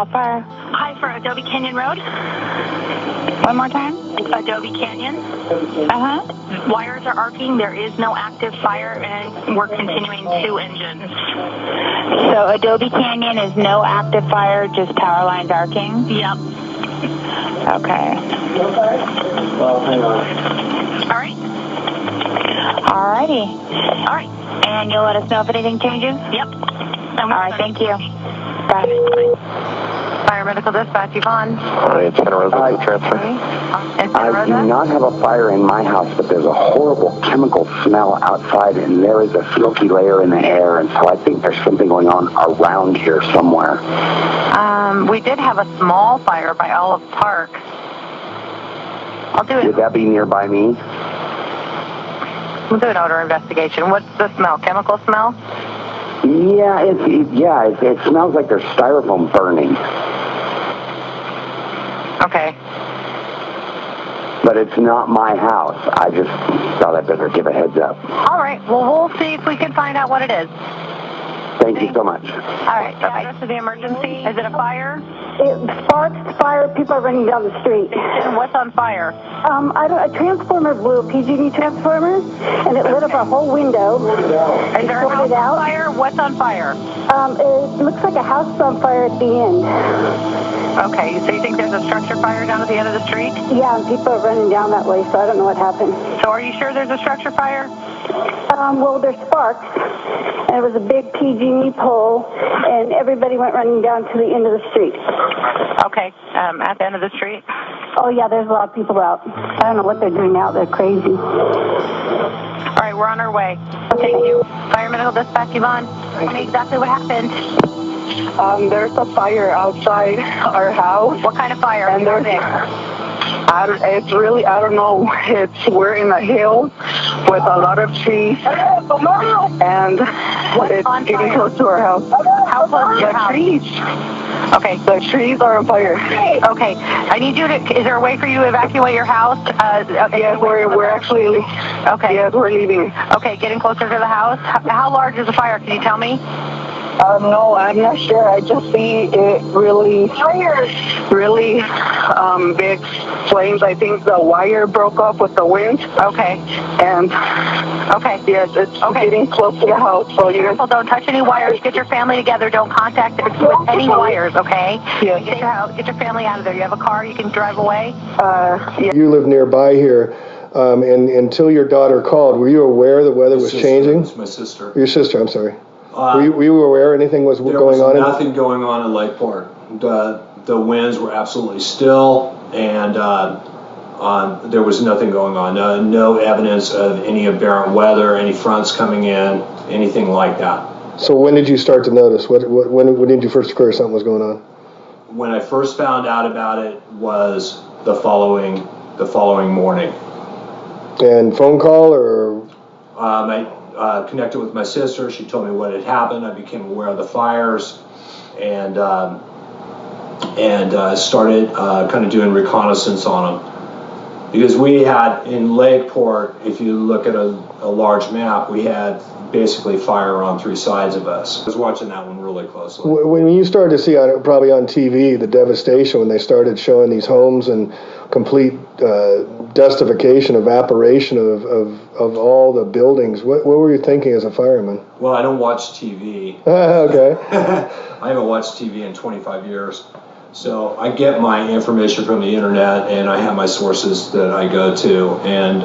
CAL FIRE. Hi, for Adobe Canyon Road. One more time. Adobe Canyon. Wires are arcing. There is no active fire, and we're continuing 2 engines. So Adobe Canyon is no active fire, just power lines arcing? Yep. Okay. Well, hang on. All right. Alrighty. All right. And you'll let us know if anything changes? Yep. All right, thank you. Bye. Fire Medical Dispatch, Yvonne. All right, it's Santa Rosa. Transfer. I do not have a fire in my house, but there's a horrible chemical smell outside, and there is a smoky layer in the air, and so I think there's something going on around here somewhere. We did have a small fire by Olive Park. I'll do it. Would that be nearby me? We'll do an odor investigation. What's the smell? Chemical smell? Yeah, it smells like there's styrofoam burning. Okay. But it's not my house. I just thought I'd better give a heads up. All right. Well, we'll see if we can find out what it is. Thank you so much. All right. Bye-bye. Address of the emergency? Is it a fire? It sparks fire. People are running down the street. And what's on fire? A transformer blew, a PG&E transformer, and it lit up a whole window. Is there a house on fire? What's on fire? It looks like a house is on fire at the end. Okay, so you think there's a structure fire down at the end of the street? Yeah, and people are running down that way, so I don't know what happened. So are you sure there's a structure fire? Well, there's sparks, and it was a big PG&E pole, and everybody went running down to the end of the street. Okay, at the end of the street? Oh, yeah, there's a lot of people out. I don't know what they're doing out. They're crazy. All right, we're on our way. Thank you. Fire Medical Dispatch, Yvonne. Tell me exactly what happened. There's a fire outside our house. What kind of fire? And there's, it's really, I don't know. We're in a hill with a lot of trees, and it's getting close to our house. How close to your house? Trees. Okay. The trees are on fire. Okay. I need you to, is there a way for you to evacuate your house? Yes, we're actually, okay. Yes, we're leaving. Okay, getting closer to the house. How large is the fire? Can you tell me? No, I'm not sure. I just see it really big flames. I think the wire broke off with the wind. Okay. And yes, it's getting close to the house. So you careful, don't touch any wires. Get your family together. Don't contact it with any wires, okay? Yes. Get your family out of there. You have a car. You can drive away. Yeah. You live nearby here. And until your daughter called, were you aware the weather was changing? It was my sister. Your sister, I'm sorry. Were you aware anything was going on? There was nothing going on in Lakeport. The winds were absolutely still, and there was nothing going on. No evidence of any aberrant weather, any fronts coming in, anything like that. So when did you start to notice? When did you first occur something was going on? When I first found out about it was the following morning. And phone call or? I connected with my sister. She told me what had happened. I became aware of the fires, and started kind of doing reconnaissance on them. Because we had in Lakeport, if you look at a large map, we had basically fire on 3 sides of us. I was watching that one really closely. When you started to see, probably on TV, the devastation when they started showing these homes and complete dustification, evaporation of all the buildings, what were you thinking as a fireman? Well, I don't watch TV. Okay. I haven't watched TV in 25 years. So I get my information from the internet, and I have my sources that I go to. And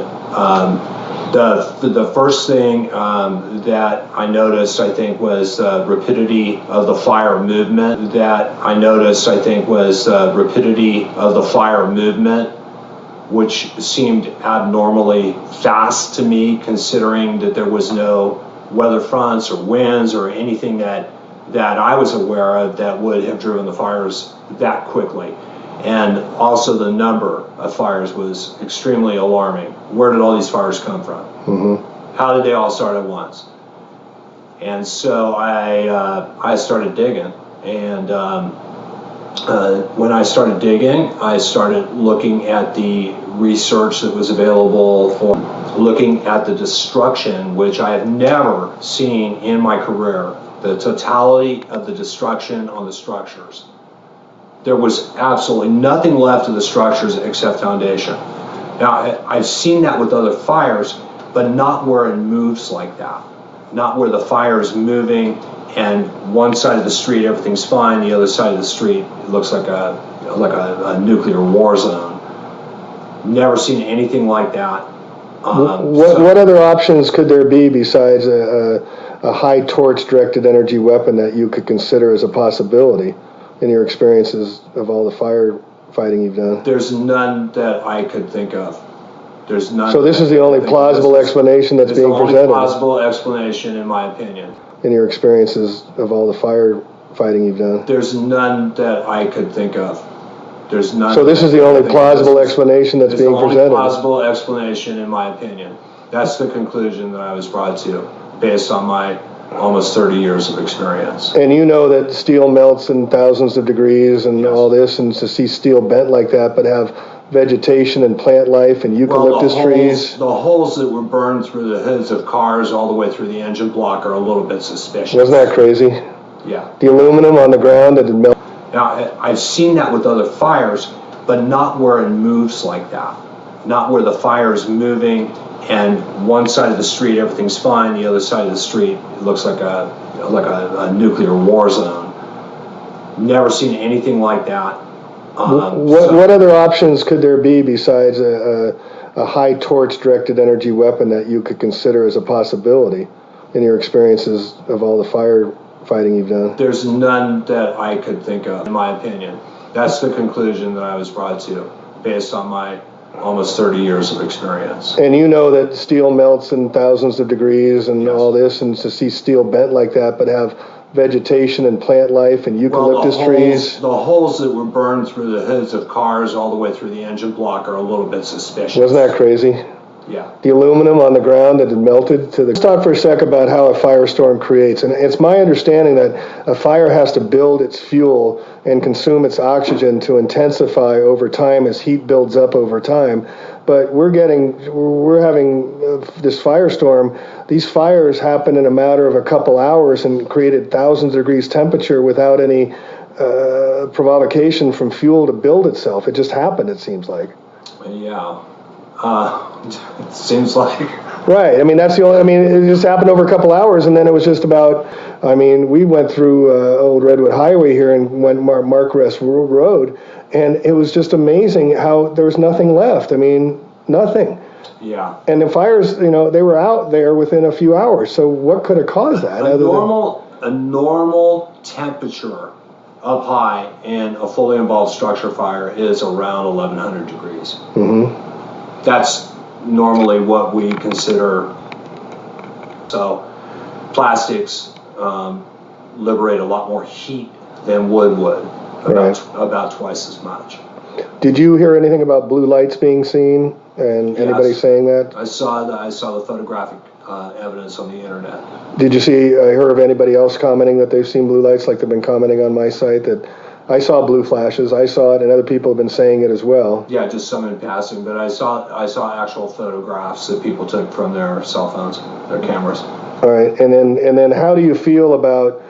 the first thing that I noticed, I think, was the rapidity of the fire movement. Which seemed abnormally fast to me, considering that there was no weather fronts or winds or anything that I was aware of that would have driven the fires that quickly. And also the number of fires was extremely alarming. Where did all these fires come from? Mm-hmm. How did they all start at once? And so I started digging, and when I started digging, I started looking at the research that was available for looking at the destruction, which I have never seen in my career, the totality of the destruction on the structures. There was absolutely nothing left of the structures except foundation. Now, I've seen that with other fires, but not where it moves like that. Not where the fire is moving and one side of the street everything's fine, the other side of the street it looks like a nuclear war zone. Never seen anything like that. What other options could there be besides a high torch directed energy weapon that you could consider as a possibility in your experiences of all the firefighting you've done? There's none that I could think of. There's none. So this is the only plausible explanation that's being presented? It's the only plausible explanation, in my opinion. In your experiences of all the firefighting you've done? There's none that I could think of. There's none. So this is the only plausible explanation that's being presented? It's the only plausible explanation, in my opinion. That's the conclusion that I was brought to, based on my almost 30 years of experience. And you know that steel melts in thousands of degrees and all this, and to see steel bent like that, but have vegetation and plant life and eucalyptus trees. The holes that were burned through the hoods of cars all the way through the engine block are a little bit suspicious. Wasn't that crazy? Yeah. The aluminum on the ground that had melted. Now, I've seen that with other fires, but not where it moves like that. Not where the fire is moving and one side of the street everything's fine, the other side of the street it looks like a nuclear war zone. Never seen anything like that. What other options could there be besides a high torch directed energy weapon that you could consider as a possibility in your experiences of all the firefighting you've done? There's none that I could think of, in my opinion. That's the conclusion that I was brought to, based on my almost 30 years of experience. And you know that steel melts in thousands of degrees and all this, and to see steel bent like that, but have vegetation and plant life and eucalyptus trees. The holes that were burned through the hoods of cars all the way through the engine block are a little bit suspicious. Wasn't that crazy? Yeah. The aluminum on the ground that had melted to the... Let's talk for a sec about how a firestorm creates. And it's my understanding that a fire has to build its fuel and consume its oxygen to intensify over time as heat builds up over time. But we're having this firestorm. These fires happen in a matter of a couple hours and created thousands of degrees temperature without any provocation from fuel to build itself. It just happened, it seems like. Yeah. It seems like. Right. I mean, that's the only. I mean, it just happened over a couple hours, and then it was just about. I mean, we went through Old Redwood Highway here and went Mark Rest Road, and it was just amazing how there was nothing left. I mean, nothing. Yeah. And the fires, you know, they were out there within a few hours. So what could have caused that? A normal temperature up high in a fully involved structure fire is around 1100 degrees. Mm-hmm. That's normally what we consider. So plastics liberate a lot more heat than wood would, about twice as much. Did you hear anything about blue lights being seen and anybody saying that? I saw the photographic evidence on the internet. Did you see, I heard of anybody else commenting that they've seen blue lights, like they've been commenting on my site that I saw blue flashes, I saw it, and other people have been saying it as well. Yeah, just some in passing, but I saw actual photographs that people took from their cell phones, their cameras. All right, and then how do you feel about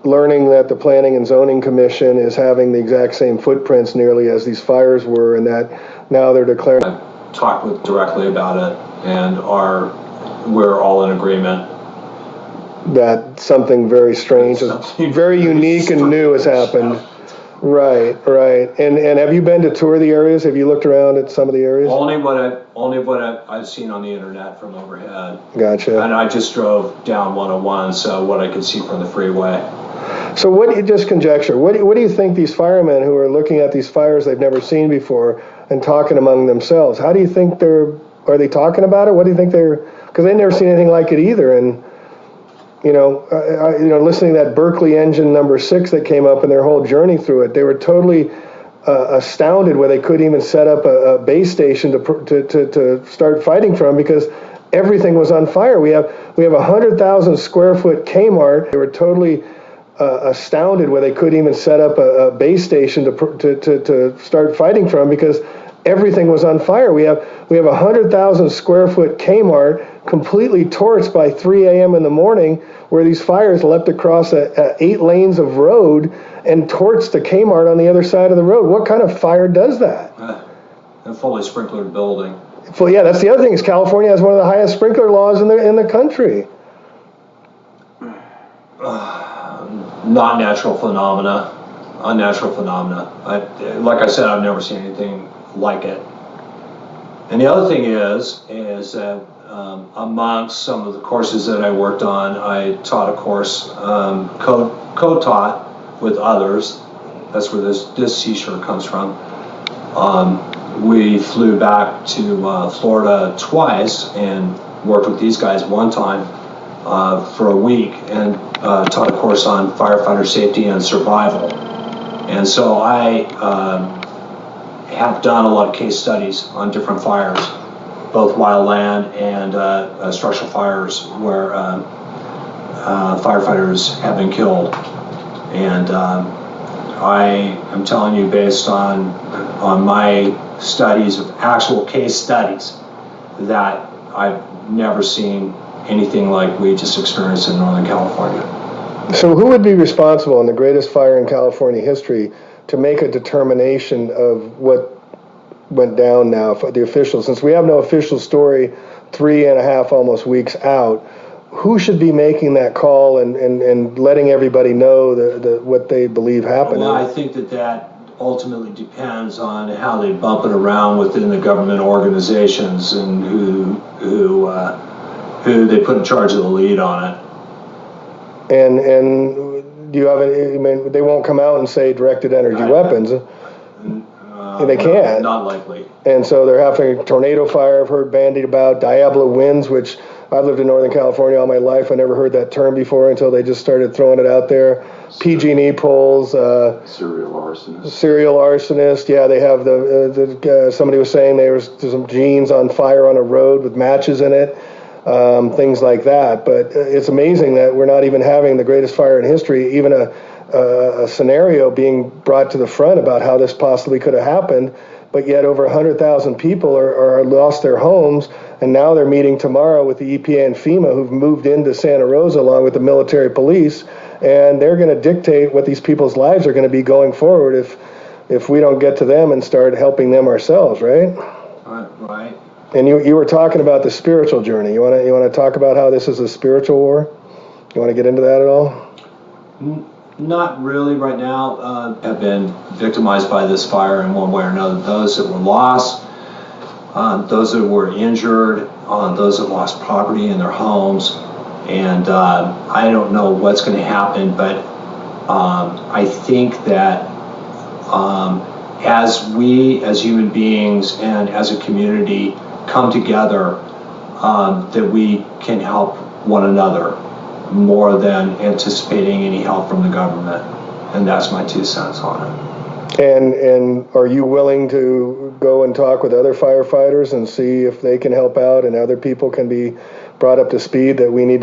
learning that the Planning and Zoning Commission is having the exact same footprints nearly as these fires were, and that now they're declaring... I talked directly about it, and we're all in agreement that something very strange, very unique and new has happened. Right. And have you been to tour the areas? Have you looked around at some of the areas? Only what I've seen on the internet from overhead. Gotcha. And I just drove down 101, so what I could see from the freeway. So what do you just conjecture? What do you think these firemen who are looking at these fires they've never seen before and talking among themselves? How do you think are they talking about it? What do you think because they've never seen anything like it either, and listening to that Berkeley engine number 6 that came up and their whole journey through it, they were totally astounded where they couldn't even set up a base station to start fighting from because everything was on fire. We have 100,000 square foot Kmart. They were totally astounded where they couldn't even set up a base station to start fighting from because everything was on fire. We have 100,000 square foot Kmart completely torched by 3 a.m. in the morning where these fires leapt across 8 lanes of road and torched the Kmart on the other side of the road. What kind of fire does that? A fully sprinklered building. Well, yeah, that's the other thing is California has one of the highest sprinkler laws in the country. Not natural phenomena, unnatural phenomena. Like I said, I've never seen anything like it. And the other thing is that amongst some of the courses that I worked on, I taught a course, co-taught with others. That's where this t-shirt comes from. We flew back to Florida twice and worked with these guys one time for a week and taught a course on firefighter safety and survival. And so I have done a lot of case studies on different fires, both wildland and structural fires where firefighters have been killed. And I am telling you, based on my studies of actual case studies, that I've never seen anything like we just experienced in Northern California. So who would be responsible in the greatest fire in California history to make a determination of what went down now for the officials? Since we have no official story 3.5 almost weeks out, who should be making that call and letting everybody know what they believe happened? Well, I think that ultimately depends on how they bump it around within the government organizations and who they put in charge of the lead on it. And do you have any? I mean, they won't come out and say directed energy weapons. They can't. Not likely. And so they're having tornado fire. I've heard bandied about Diablo winds, which I've lived in Northern California all my life. I never heard that term before until they just started throwing it out there. PG&E poles. Serial arsonist. Serial arsonist. Yeah, they have somebody was saying there's some jeans on fire on a road with matches in it. Things like that. But it's amazing that we're not even having the greatest fire in history, even a scenario being brought to the front about how this possibly could have happened. But yet over 100,000 people are lost their homes, and now they're meeting tomorrow with the EPA and FEMA, who've moved into Santa Rosa along with the military police, and they're going to dictate what these people's lives are going to be going forward if we don't get to them and start helping them ourselves, right? Right. And you were talking about the spiritual journey. You want to talk about how this is a spiritual war? You want to get into that at all? Not really right now. Have been victimized by this fire in one way or another. Those that were lost, those that were injured, those that lost property in their homes. And I don't know what's going to happen, but I think that as we, as human beings and as a community, come together, that we can help one another more than anticipating any help from the government. And that's my 2 cents on it. And are you willing to go and talk with other firefighters and see if they can help out and other people can be brought up to speed that we need to